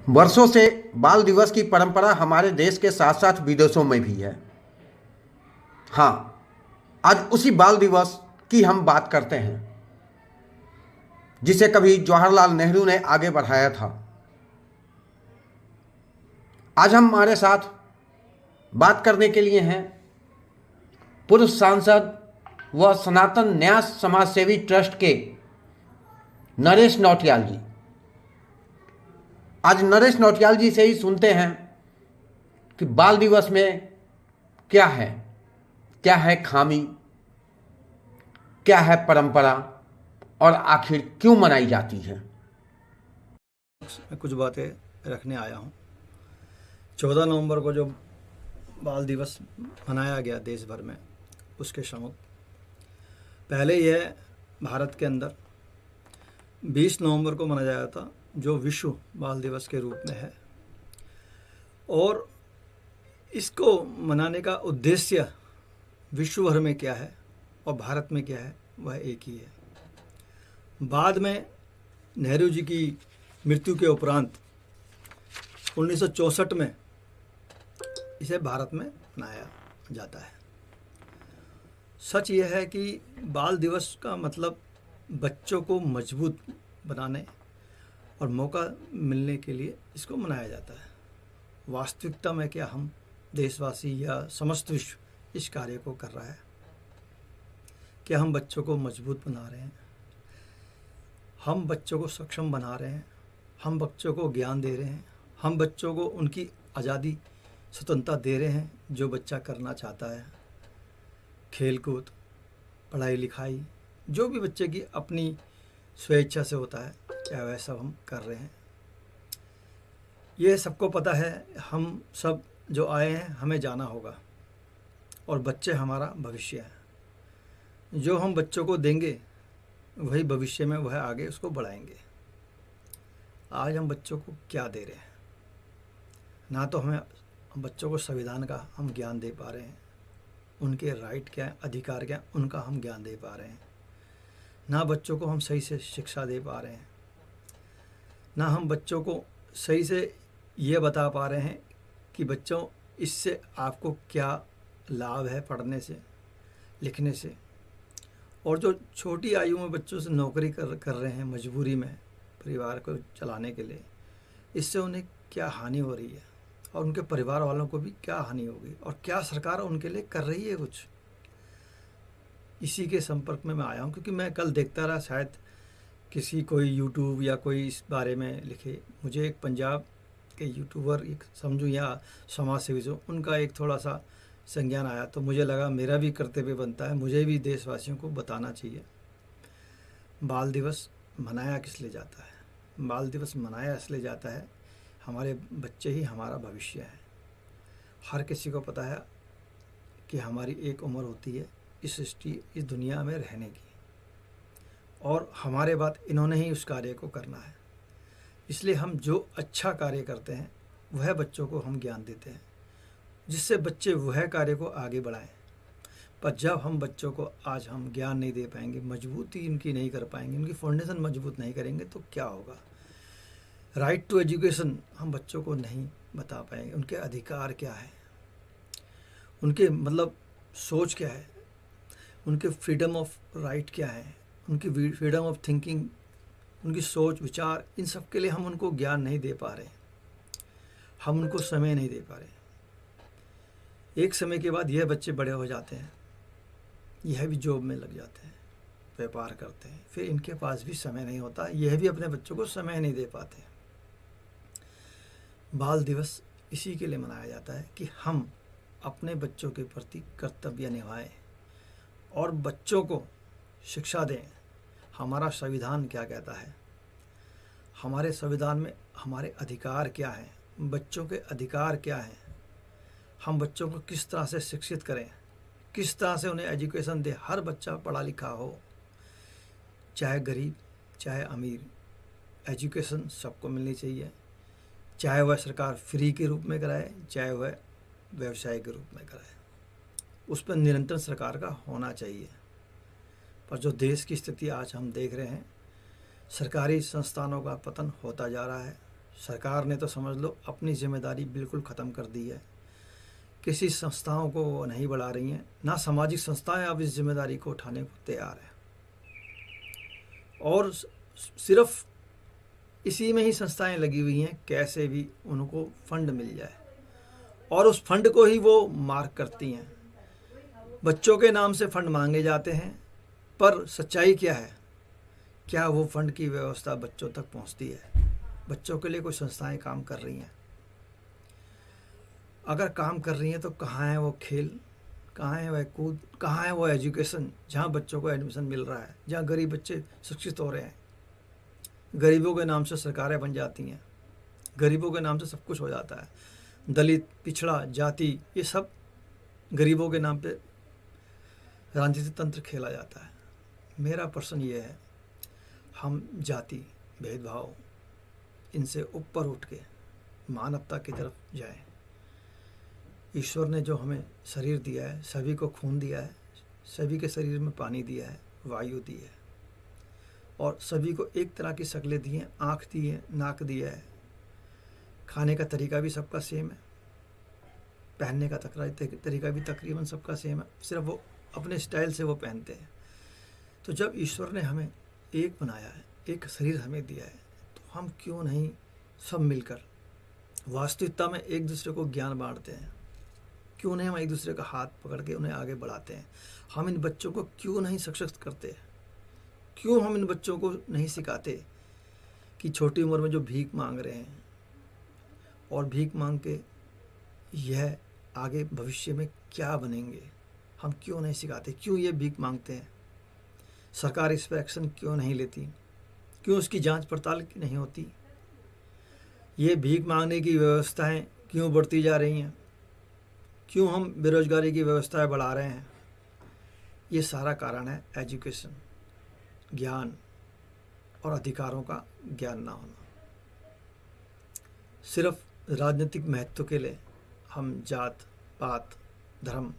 वर्षों से बाल दिवस की परंपरा हमारे देश के साथ साथ विदेशों में भी है। हाँ, आज उसी बाल दिवस की हम बात करते हैं जिसे कभी जवाहरलाल नेहरू ने आगे बढ़ाया था। आज हम हमारे साथ बात करने के लिए हैं पूर्व सांसद व सनातन न्यास समाज सेवी ट्रस्ट के नरेश नौटियाल जी। आज नरेश नौटियाल जी से ही सुनते हैं कि बाल दिवस में क्या है खामी, क्या है परंपरा और आखिर क्यों मनाई जाती है। मैं कुछ बातें रखने आया हूँ। 14 नवंबर को जो बाल दिवस मनाया गया देश भर में, उसके सम्मुख पहले यह भारत के अंदर 20 नवंबर को मनाया जाता था, जो विश्व बाल दिवस के रूप में है। और इसको मनाने का उद्देश्य विश्व भर में क्या है और भारत में क्या है, वह एक ही है। बाद में नेहरू जी की मृत्यु के उपरांत 1964 में इसे भारत में मनाया जाता है। सच यह है कि बाल दिवस का मतलब बच्चों को मजबूत बनाने और मौका मिलने के लिए इसको मनाया जाता है। वास्तविकता में क्या हम देशवासी या समस्त विश्व इस कार्य को कर रहा है? क्या हम बच्चों को मजबूत बना रहे हैं? हम बच्चों को सक्षम बना रहे हैं? हम बच्चों को ज्ञान दे रहे हैं? हम बच्चों को उनकी आज़ादी स्वतंत्रता दे रहे हैं जो बच्चा करना चाहता है? खेलकूद, पढ़ाई लिखाई, जो भी बच्चे की अपनी स्वेच्छा से होता है, क्या वह सब हम कर रहे हैं? ये सबको पता है। हम सब जो आए हैं, हमें जाना होगा और बच्चे हमारा भविष्य है। जो हम बच्चों को देंगे वही भविष्य में वह आगे उसको बढ़ाएंगे। आज हम बच्चों को क्या दे रहे हैं? ना तो हमें बच्चों को संविधान का हम ज्ञान दे पा रहे हैं, उनके राइट क्या है, अधिकार क्या है, उनका हम ज्ञान दे पा रहे हैं। ना बच्चों को हम सही से शिक्षा दे पा रहे हैं, ना हम बच्चों को सही से ये बता पा रहे हैं कि बच्चों, इससे आपको क्या लाभ है पढ़ने से, लिखने से। और जो छोटी आयु में बच्चों से नौकरी कर रहे हैं मजबूरी में परिवार को चलाने के लिए, इससे उन्हें क्या हानि हो रही है और उनके परिवार वालों को भी क्या हानि होगी और क्या सरकार उनके लिए कर रही है कुछ। इसी के संपर्क में मैं आया हूँ, क्योंकि मैं कल देखता रहा, शायद किसी कोई यूट्यूब या कोई इस बारे में लिखे। मुझे एक पंजाब के यूट्यूबर एक समझूँ या समाज सेवी जो, उनका एक थोड़ा सा संज्ञान आया, तो मुझे लगा मेरा भी कर्तव्य बनता है, मुझे भी देशवासियों को बताना चाहिए बाल दिवस मनाया किस लिए जाता है। बाल दिवस मनाया इसलिए जाता है, हमारे बच्चे ही हमारा भविष्य है। हर किसी को पता है कि हमारी एक उम्र होती है इस सृष्टि, इस दुनिया में रहने की, और हमारे बाद इन्होंने ही उस कार्य को करना है। इसलिए हम जो अच्छा कार्य करते हैं वह बच्चों को हम ज्ञान देते हैं, जिससे बच्चे वह कार्य को आगे बढ़ाएं। पर जब हम बच्चों को आज हम ज्ञान नहीं दे पाएंगे, मजबूती इनकी नहीं कर पाएंगे, उनकी फाउंडेशन मजबूत नहीं करेंगे, तो क्या होगा? राइट टू एजुकेशन हम बच्चों को नहीं बता पाएंगे, उनके अधिकार क्या है, उनके मतलब सोच क्या है, उनके फ्रीडम ऑफ राइट क्या है, उनकी फ्रीडम ऑफ थिंकिंग, उनकी सोच विचार, इन सब के लिए हम उनको ज्ञान नहीं दे पा रहे, हम उनको समय नहीं दे पा रहे। एक समय के बाद यह बच्चे बड़े हो जाते हैं, यह भी जॉब में लग जाते हैं, व्यापार करते हैं, फिर इनके पास भी समय नहीं होता, यह भी अपने बच्चों को समय नहीं दे पाते। बाल दिवस इसी के लिए मनाया जाता है कि हम अपने बच्चों के प्रति कर्तव्य निभाएं और बच्चों को शिक्षा दें। हमारा संविधान क्या कहता है, हमारे संविधान में हमारे अधिकार क्या हैं, बच्चों के अधिकार क्या हैं, हम बच्चों को किस तरह से शिक्षित करें, किस तरह से उन्हें एजुकेशन दें। हर बच्चा पढ़ा लिखा हो, चाहे गरीब चाहे अमीर, एजुकेशन सबको मिलनी चाहिए, चाहे वह सरकार फ्री के रूप में कराए, चाहे वह व्यवसाय के रूप में कराए। उस पर निरंतर सरकार का होना चाहिए। पर जो देश की स्थिति आज हम देख रहे हैं, सरकारी संस्थानों का पतन होता जा रहा है, सरकार ने तो समझ लो अपनी जिम्मेदारी बिल्कुल ख़त्म कर दी है। किसी संस्थाओं को वो नहीं बढ़ा रही हैं, ना सामाजिक संस्थाएं अब इस जिम्मेदारी को उठाने को तैयार हैं। और सिर्फ इसी में ही संस्थाएं लगी हुई हैं, कैसे भी उनको फंड मिल जाए, और उस फंड को ही वो मार्क करती हैं। बच्चों के नाम से फंड मांगे जाते हैं, पर सच्चाई क्या है? क्या वो फंड की व्यवस्था बच्चों तक पहुंचती है? बच्चों के लिए कोई संस्थाएं काम कर रही हैं? अगर काम कर रही हैं तो कहाँ है वो खेल, कहाँ है वह कूद, कहाँ है वो एजुकेशन जहाँ बच्चों को एडमिशन मिल रहा है, जहाँ गरीब बच्चे शिक्षित हो रहे हैं। गरीबों के नाम से सरकारें बन जाती हैं, गरीबों के नाम से सब कुछ हो जाता है। दलित, पिछड़ा, जाति, ये सब गरीबों के नाम पे राजनीतिक तंत्र खेला जाता है। मेरा प्रश्न ये है, हम जाति भेदभाव इनसे ऊपर उठ के मानवता की तरफ जाएं। ईश्वर ने जो हमें शरीर दिया है, सभी को खून दिया है, सभी के शरीर में पानी दिया है, वायु दी है, और सभी को एक तरह की शक्लें दी हैं, आँख दी है, नाक दिया है, खाने का तरीका भी सबका सेम है, पहनने का तरीका भी तकरीबन सबका सेम है, सिर्फ वो अपने स्टाइल से वो पहनते हैं। तो जब ईश्वर ने हमें एक बनाया है, एक शरीर हमें दिया है, तो हम क्यों नहीं सब मिलकर वास्तविकता में एक दूसरे को ज्ञान बांटते हैं? क्यों नहीं हम एक दूसरे का हाथ पकड़ के उन्हें आगे बढ़ाते हैं? हम इन बच्चों को क्यों नहीं सशक्त करते? क्यों हम इन बच्चों को नहीं सिखाते कि छोटी उम्र में जो भीख मांग रहे हैं और भीख मांग के यह आगे भविष्य में क्या बनेंगे, हम क्यों नहीं सिखाते? क्यों ये भीख मांगते हैं? सरकार इस पर एक्शन क्यों नहीं लेती? क्यों उसकी जांच पड़ताल नहीं होती? ये भीख मांगने की व्यवस्थाएं क्यों बढ़ती जा रही हैं? क्यों हम बेरोजगारी की व्यवस्थाएं बढ़ा रहे हैं? ये सारा कारण है एजुकेशन, ज्ञान और अधिकारों का ज्ञान ना होना। सिर्फ राजनीतिक महत्व के लिए हम जात पात धर्म